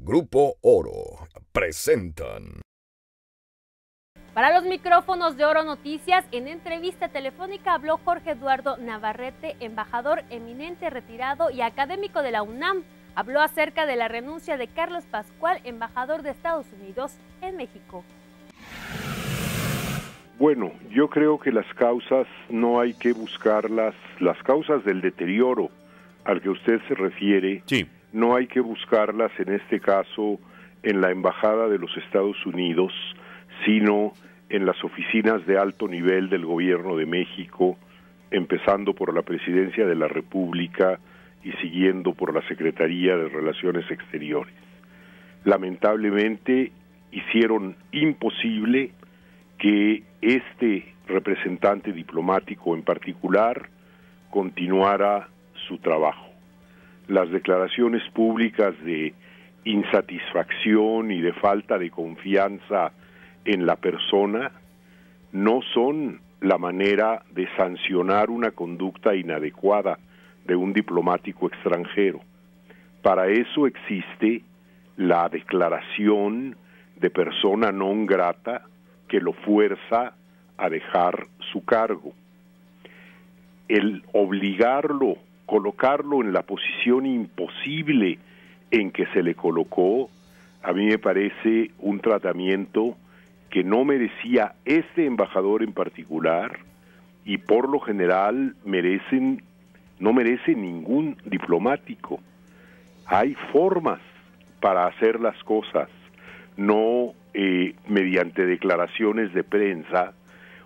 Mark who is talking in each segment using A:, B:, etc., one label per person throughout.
A: Grupo Oro presentan.
B: Para los micrófonos de Oro Noticias, en entrevista telefónica habló Jorge Eduardo Navarrete, embajador eminente, retirado y académico de la UNAM. Habló acerca de la renuncia de Carlos Pascual, embajador de Estados Unidos en México.
C: Bueno, yo creo que las causas no hay que buscarlas, las causas del deterioro al que usted se refiere,
D: sí,
C: no hay que buscarlas en este caso en la Embajada de los Estados Unidos, sino en las oficinas de alto nivel del Gobierno de México, empezando por la Presidencia de la República y siguiendo por la Secretaría de Relaciones Exteriores. Lamentablemente hicieron imposible que este representante diplomático en particular continuara su trabajo. Las declaraciones públicas de insatisfacción y de falta de confianza en la persona no son la manera de sancionar una conducta inadecuada de un diplomático extranjero. Para eso existe la declaración de persona non grata que lo fuerza a dejar su cargo. El obligarlo, colocarlo en la posición imposible en que se le colocó, a mí me parece un tratamiento que no merecía este embajador en particular y por lo general no merece ningún diplomático. Hay formas para hacer las cosas, no mediante declaraciones de prensa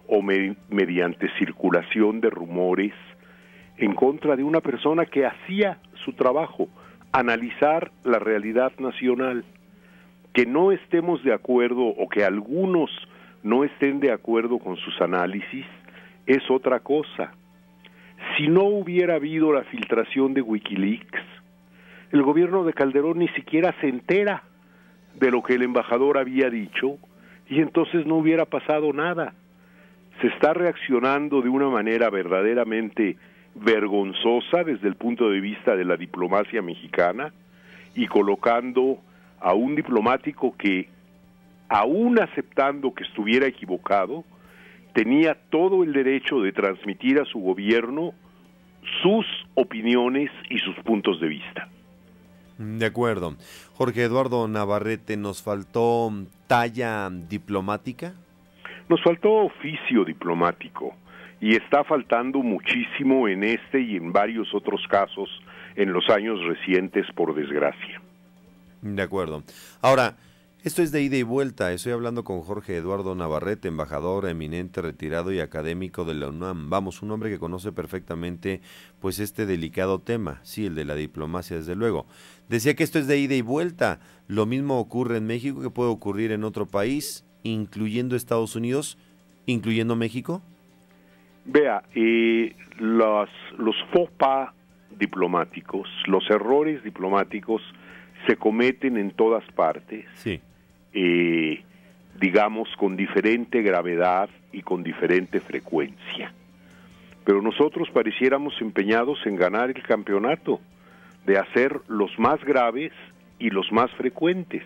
C: o mediante circulación de rumores en contra de una persona que hacía su trabajo, analizar la realidad nacional. Que no estemos de acuerdo o que algunos no estén de acuerdo con sus análisis es otra cosa. Si no hubiera habido la filtración de Wikileaks, el gobierno de Calderón ni siquiera se entera de lo que el embajador había dicho y entonces no hubiera pasado nada. Se está reaccionando de una manera verdaderamente vergonzosa desde el punto de vista de la diplomacia mexicana y colocando a un diplomático que, aún aceptando que estuviera equivocado, tenía todo el derecho de transmitir a su gobierno sus opiniones y sus puntos de vista.
D: De acuerdo. Jorge Eduardo Navarrete, ¿nos faltó talla diplomática?
C: Nos faltó oficio diplomático y está faltando muchísimo en este y en varios otros casos en los años recientes, por desgracia.
D: De acuerdo. Ahora, esto es de ida y vuelta. Estoy hablando con Jorge Eduardo Navarrete, embajador eminente, retirado y académico de la UNAM. Vamos, un hombre que conoce perfectamente pues este delicado tema, sí, el de la diplomacia, desde luego. Decía que esto es de ida y vuelta. Lo mismo ocurre en México que puede ocurrir en otro país, incluyendo Estados Unidos, incluyendo México.
C: Vea, los faux pas diplomáticos, los errores diplomáticos se cometen en todas partes,
D: sí,
C: digamos con diferente gravedad y con diferente frecuencia. Pero nosotros pareciéramos empeñados en ganar el campeonato, de hacer los más graves y los más frecuentes.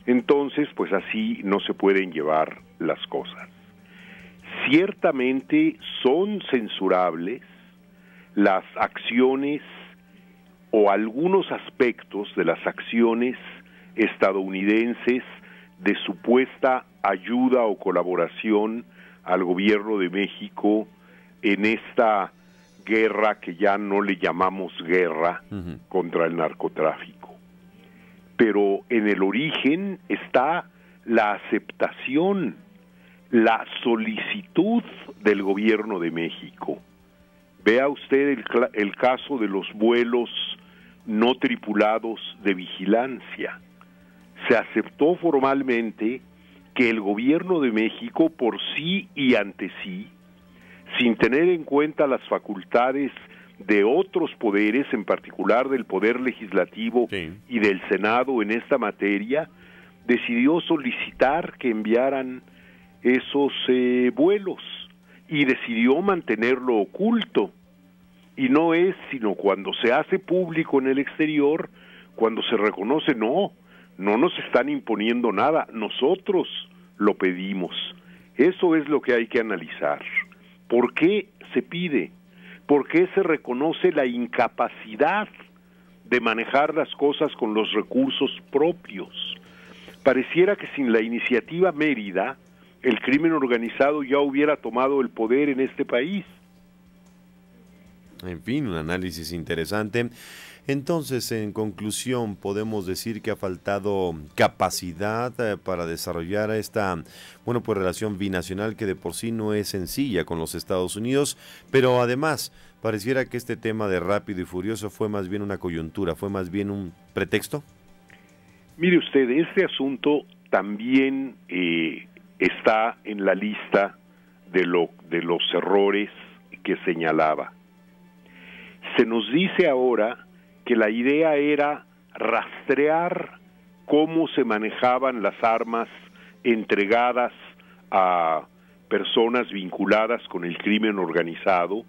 C: Entonces, pues así no se pueden llevar las cosas. Ciertamente son censurables las acciones o algunos aspectos de las acciones estadounidenses de supuesta ayuda o colaboración al gobierno de México en esta guerra que ya no le llamamos guerra contra el narcotráfico. Pero en el origen está la aceptación, la solicitud del gobierno de México. Vea usted el caso de los vuelos no tripulados de vigilancia. Se aceptó formalmente que el gobierno de México, por sí y ante sí, sin tener en cuenta las facultades de otros poderes, en particular del Poder Legislativo y del Senado en esta materia, decidió solicitar que enviaran esos vuelos y decidió mantenerlo oculto. Y no es sino cuando se hace público en el exterior, cuando se reconoce, no, no nos están imponiendo nada, nosotros lo pedimos. Eso es lo que hay que analizar. ¿Por qué se pide? ¿Por qué se reconoce la incapacidad de manejar las cosas con los recursos propios? Pareciera que sin la iniciativa Mérida, el crimen organizado ya hubiera tomado el poder en este país.
D: En fin, un análisis interesante. Entonces, en conclusión, podemos decir que ha faltado capacidad para desarrollar esta, bueno, pues relación binacional que de por sí no es sencilla con los Estados Unidos, pero además pareciera que este tema de Rápido y Furioso fue más bien una coyuntura, fue más bien un pretexto.
C: Mire usted, este asunto también está en la lista de los errores que señalaba. Se nos dice ahora que la idea era rastrear cómo se manejaban las armas entregadas a personas vinculadas con el crimen organizado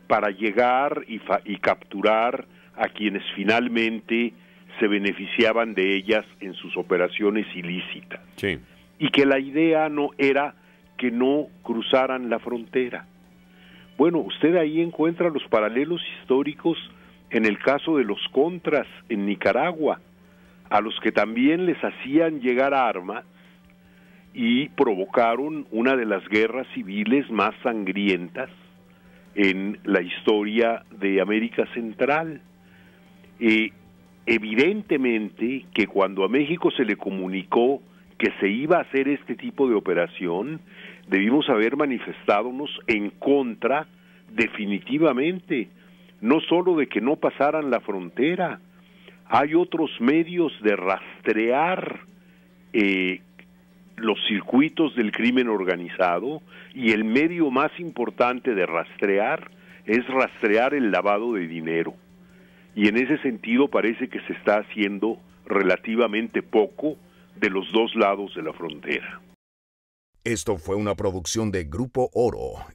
C: para llegar y capturar a quienes finalmente se beneficiaban de ellas en sus operaciones ilícitas.
D: Sí.
C: Y que la idea no era que no cruzaran la frontera. Bueno, usted ahí encuentra los paralelos históricos en el caso de los Contras en Nicaragua, a los que también les hacían llegar armas y provocaron una de las guerras civiles más sangrientas en la historia de América Central. Evidentemente que cuando a México se le comunicó que se iba a hacer este tipo de operación, debimos haber manifestádonos en contra definitivamente, no solo de que no pasaran la frontera. Hay otros medios de rastrear los circuitos del crimen organizado, y el medio más importante de rastrear es rastrear el lavado de dinero. Y en ese sentido parece que se está haciendo relativamente poco de los dos lados de la frontera.
A: Esto fue una producción de Grupo Oro.